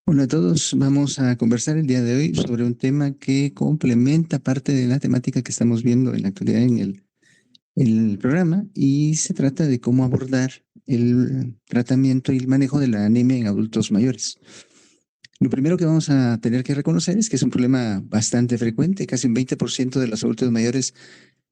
Hola a todos, vamos a conversar el día de hoy sobre un tema que complementa parte de la temática que estamos viendo en la actualidad en el programa y se trata de cómo abordar el tratamiento y el manejo de la anemia en adultos mayores. Lo primero que vamos a tener que reconocer es que es un problema bastante frecuente. Casi un 20% de los adultos mayores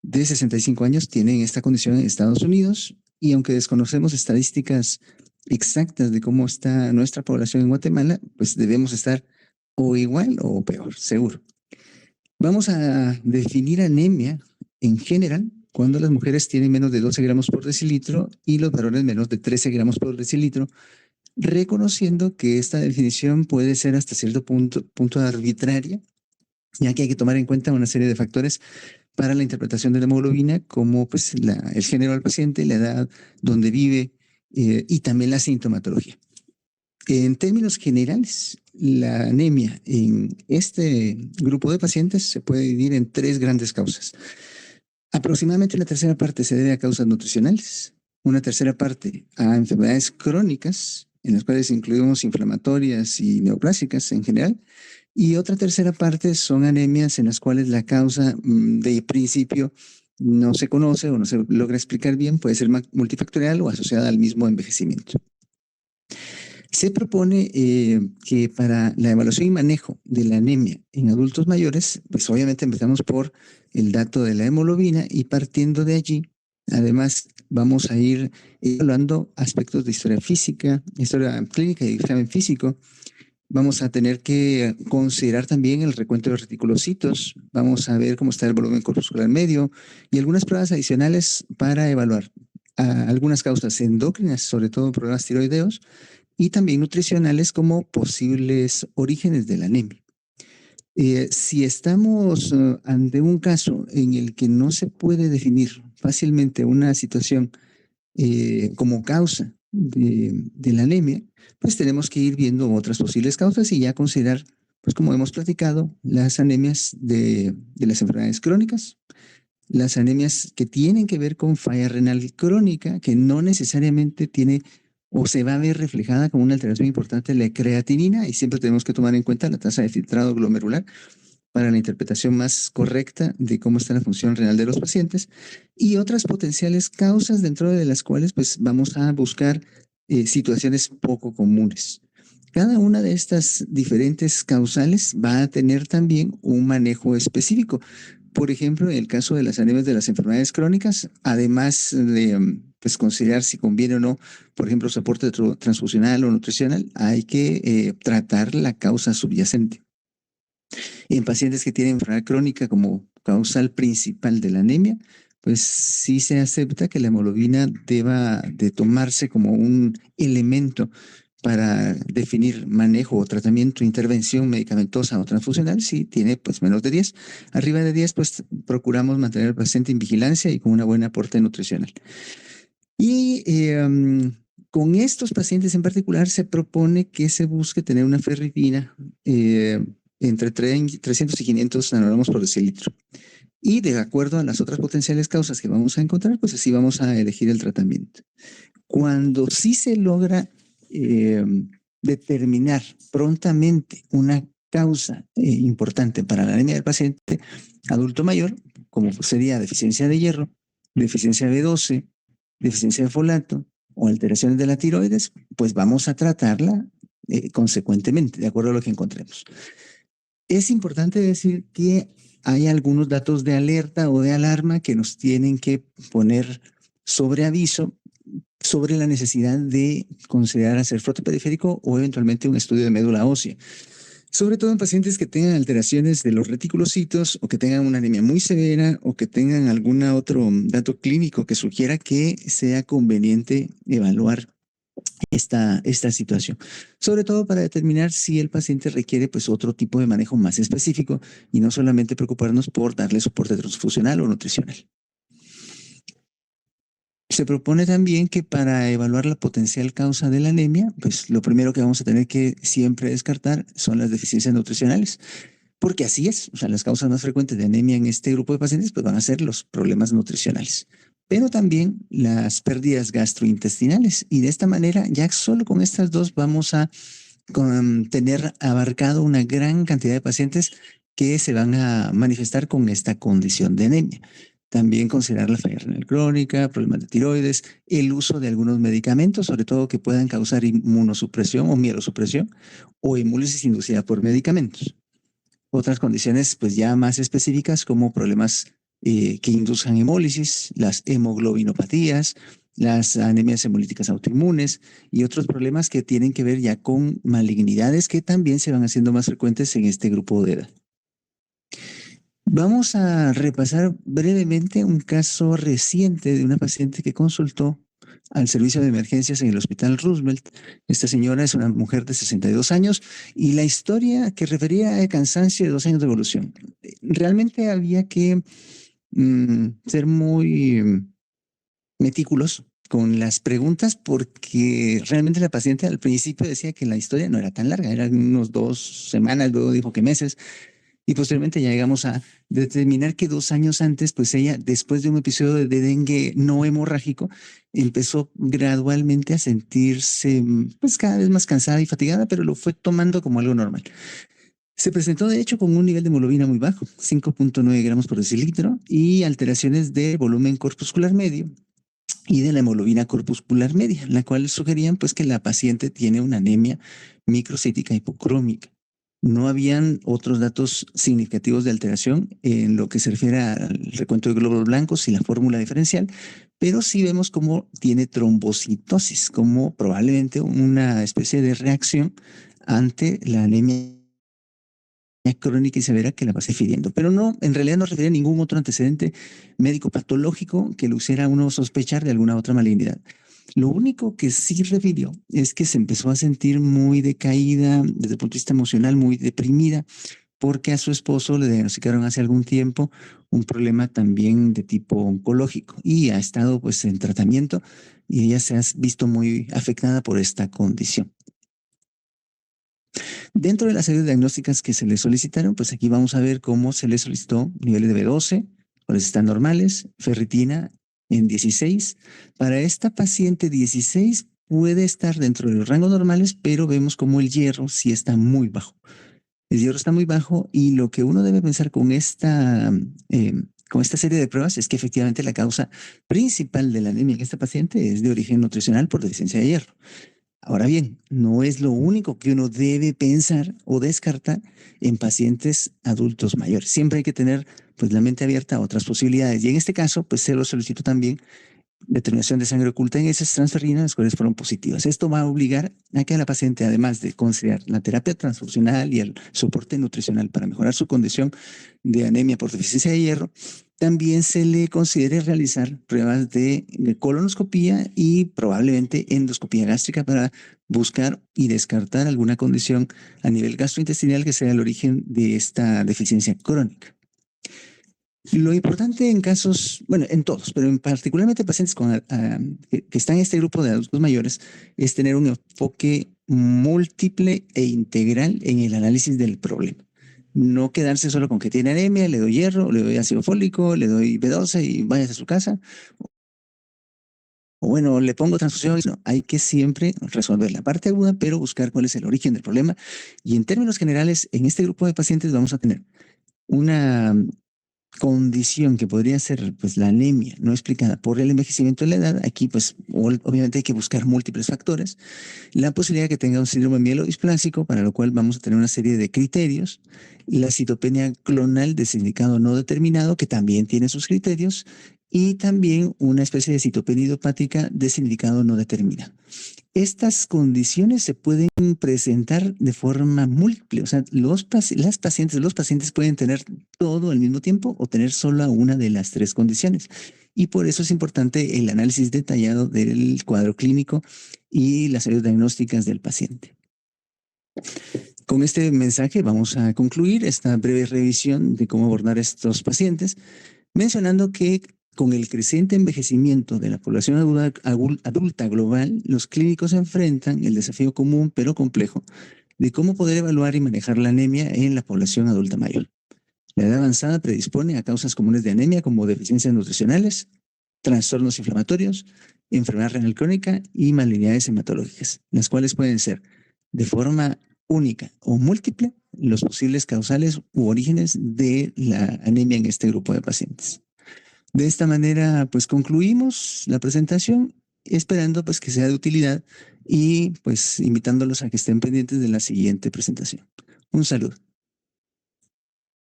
de 65 años tienen esta condición en Estados Unidos y aunque desconocemos estadísticas exactas de cómo está nuestra población en Guatemala, pues debemos estar o igual o peor, seguro. Vamos a definir anemia en general cuando las mujeres tienen menos de 12 gramos por decilitro y los varones menos de 13 gramos por decilitro, reconociendo que esta definición puede ser hasta cierto punto arbitraria, ya que hay que tomar en cuenta una serie de factores para la interpretación de la hemoglobina, como pues el género del paciente, la edad, donde vive y también la sintomatología. En términos generales, la anemia en este grupo de pacientes se puede dividir en tres grandes causas. Aproximadamente una tercera parte se debe a causas nutricionales, una tercera parte a enfermedades crónicas, en las cuales incluimos inflamatorias y neoplásicas en general, y otra tercera parte son anemias en las cuales la causa de principio no se conoce o no se logra explicar bien, puede ser multifactorial o asociada al mismo envejecimiento. Se propone que para la evaluación y manejo de la anemia en adultos mayores, pues obviamente empezamos por el dato de la hemoglobina y partiendo de allí, además vamos a ir evaluando aspectos de historia física, historia clínica y examen físico. Vamos a tener que considerar también el recuento de reticulocitos, vamos a ver cómo está el volumen corpuscular medio y algunas pruebas adicionales para evaluar algunas causas endocrinas, sobre todo problemas tiroideos, y también nutricionales como posibles orígenes de la anemia. Si estamos ante un caso en el que no se puede definir fácilmente una situación como causa de la anemia, pues tenemos que ir viendo otras posibles causas y ya considerar, pues como hemos platicado, las anemias de las enfermedades crónicas, las anemias que tienen que ver con falla renal crónica, que no necesariamente tiene o se va a ver reflejada como una alteración importante de la creatinina y siempre tenemos que tomar en cuenta la tasa de filtrado glomerular para la interpretación más correcta de cómo está la función renal de los pacientes y otras potenciales causas dentro de las cuales pues vamos a buscar situaciones poco comunes. Cada una de estas diferentes causales va a tener también un manejo específico. Por ejemplo, en el caso de las anemias de las enfermedades crónicas, además de pues, considerar si conviene o no, por ejemplo, soporte transfusional o nutricional, hay que tratar la causa subyacente. En pacientes que tienen enfermedad crónica como causal principal de la anemia, pues sí se acepta que la hemoglobina deba de tomarse como un elemento para definir manejo o tratamiento, intervención medicamentosa o transfusional si tiene pues menos de 10. Arriba de 10 pues procuramos mantener al paciente en vigilancia y con una buena aporte nutricional. Y con estos pacientes en particular se propone que se busque tener una ferritina entre 300 y 500 nanogramos por decilitro. Y de acuerdo a las otras potenciales causas que vamos a encontrar, pues así vamos a elegir el tratamiento. Cuando sí se logra eh, determinar prontamente una causa importante para la anemia del paciente adulto mayor, como sería deficiencia de hierro, deficiencia de B12, deficiencia de folato o alteraciones de la tiroides, pues vamos a tratarla consecuentemente, de acuerdo a lo que encontremos. Es importante decir que hay algunos datos de alerta o de alarma que nos tienen que poner sobre aviso sobre la necesidad de considerar hacer frote periférico o eventualmente un estudio de médula ósea. Sobre todo en pacientes que tengan alteraciones de los reticulocitos o que tengan una anemia muy severa o que tengan algún otro dato clínico que sugiera que sea conveniente evaluar esta situación. Sobre todo para determinar si el paciente requiere pues otro tipo de manejo más específico y no solamente preocuparnos por darle soporte transfusional o nutricional. Se propone también que para evaluar la potencial causa de la anemia, pues lo primero que vamos a tener que siempre descartar son las deficiencias nutricionales, porque así es, o sea, las causas más frecuentes de anemia en este grupo de pacientes pues van a ser los problemas nutricionales, pero también las pérdidas gastrointestinales y de esta manera ya solo con estas dos vamos a tener abarcado una gran cantidad de pacientes que se van a manifestar con esta condición de anemia. También considerar la falla renal crónica, problemas de tiroides, el uso de algunos medicamentos, sobre todo que puedan causar inmunosupresión o mielosupresión o hemólisis inducida por medicamentos. Otras condiciones, pues ya más específicas, como problemas que induzcan hemólisis, las hemoglobinopatías, las anemias hemolíticas autoinmunes y otros problemas que tienen que ver ya con malignidades que también se van haciendo más frecuentes en este grupo de edad. Vamos a repasar brevemente un caso reciente de una paciente que consultó al servicio de emergencias en el Hospital Roosevelt. Esta señora es una mujer de 62 años y la historia que refería a cansancio de 2 años de evolución. Realmente había que ser muy meticulosos con las preguntas porque realmente la paciente al principio decía que la historia no era tan larga, eran unos 2 semanas, luego dijo que meses. Y posteriormente ya llegamos a determinar que 2 años antes, pues ella, después de un episodio de dengue no hemorrágico, empezó gradualmente a sentirse pues cada vez más cansada y fatigada, pero lo fue tomando como algo normal. Se presentó de hecho con un nivel de hemoglobina muy bajo, 5.9 gramos por decilitro, y alteraciones de volumen corpuscular medio y de la hemoglobina corpuscular media, la cual sugerían pues que la paciente tiene una anemia microcítica hipocrómica. No habían otros datos significativos de alteración en lo que se refiere al recuento de glóbulos blancos y la fórmula diferencial, pero sí vemos cómo tiene trombocitosis, como probablemente una especie de reacción ante la anemia crónica y severa que la va pidiendo, pero no, en realidad no refiere a ningún otro antecedente médico patológico que lo hiciera a uno sospechar de alguna otra malignidad. Lo único que sí refirió es que se empezó a sentir muy decaída desde el punto de vista emocional, muy deprimida, porque a su esposo le diagnosticaron hace algún tiempo un problema también de tipo oncológico y ha estado pues en tratamiento y ella se ha visto muy afectada por esta condición. Dentro de las áreas diagnósticas que se le solicitaron, pues aquí vamos a ver cómo se le solicitó niveles de B12, cuáles están normales, ferritina en 16. Para esta paciente 16 puede estar dentro de los rangos normales, pero vemos como el hierro sí está muy bajo. El hierro está muy bajo y lo que uno debe pensar con esta serie de pruebas es que efectivamente la causa principal de la anemia en esta paciente es de origen nutricional por deficiencia de hierro. Ahora bien, no es lo único que uno debe pensar o descartar en pacientes adultos mayores. Siempre hay que tener pues la mente abierta a otras posibilidades. Y en este caso, pues se lo solicito también determinación de sangre oculta en heces transferrinas, las cuales fueron positivas. Esto va a obligar a que la paciente, además de considerar la terapia transfusional y el soporte nutricional para mejorar su condición de anemia por deficiencia de hierro, también se le considere realizar pruebas de colonoscopía y probablemente endoscopía gástrica para buscar y descartar alguna condición a nivel gastrointestinal que sea el origen de esta deficiencia crónica. Lo importante en casos, bueno, en todos, pero en particularmente pacientes que están en este grupo de adultos mayores, es tener un enfoque múltiple e integral en el análisis del problema. No quedarse solo con que tiene anemia, le doy hierro, le doy ácido fólico, le doy B12 y váyase a su casa. O bueno, le pongo transfusión. No, hay que siempre resolver la parte aguda, pero buscar cuál es el origen del problema. Y en términos generales, en este grupo de pacientes vamos a tener una condición que podría ser pues la anemia no explicada por el envejecimiento de la edad. Aquí pues obviamente hay que buscar múltiples factores. La posibilidad de que tenga un síndrome mielodisplásico, para lo cual vamos a tener una serie de criterios. La citopenia clonal de significado no determinado, que también tiene sus criterios. Y también una especie de citopenia idiopática de significado no determinado. Estas condiciones se pueden presentar de forma múltiple, o sea, los pacientes pueden tener todo al mismo tiempo o tener solo una de las 3 condiciones. Y por eso es importante el análisis detallado del cuadro clínico y las áreas diagnósticas del paciente. Con este mensaje vamos a concluir esta breve revisión de cómo abordar estos pacientes, mencionando que con el creciente envejecimiento de la población adulta global, los clínicos enfrentan el desafío común pero complejo de cómo poder evaluar y manejar la anemia en la población adulta mayor. La edad avanzada predispone a causas comunes de anemia como deficiencias nutricionales, trastornos inflamatorios, enfermedad renal crónica y malignidades hematológicas, las cuales pueden ser de forma única o múltiple los posibles causales u orígenes de la anemia en este grupo de pacientes. De esta manera, pues concluimos la presentación, esperando pues que sea de utilidad y pues invitándolos a que estén pendientes de la siguiente presentación. Un saludo.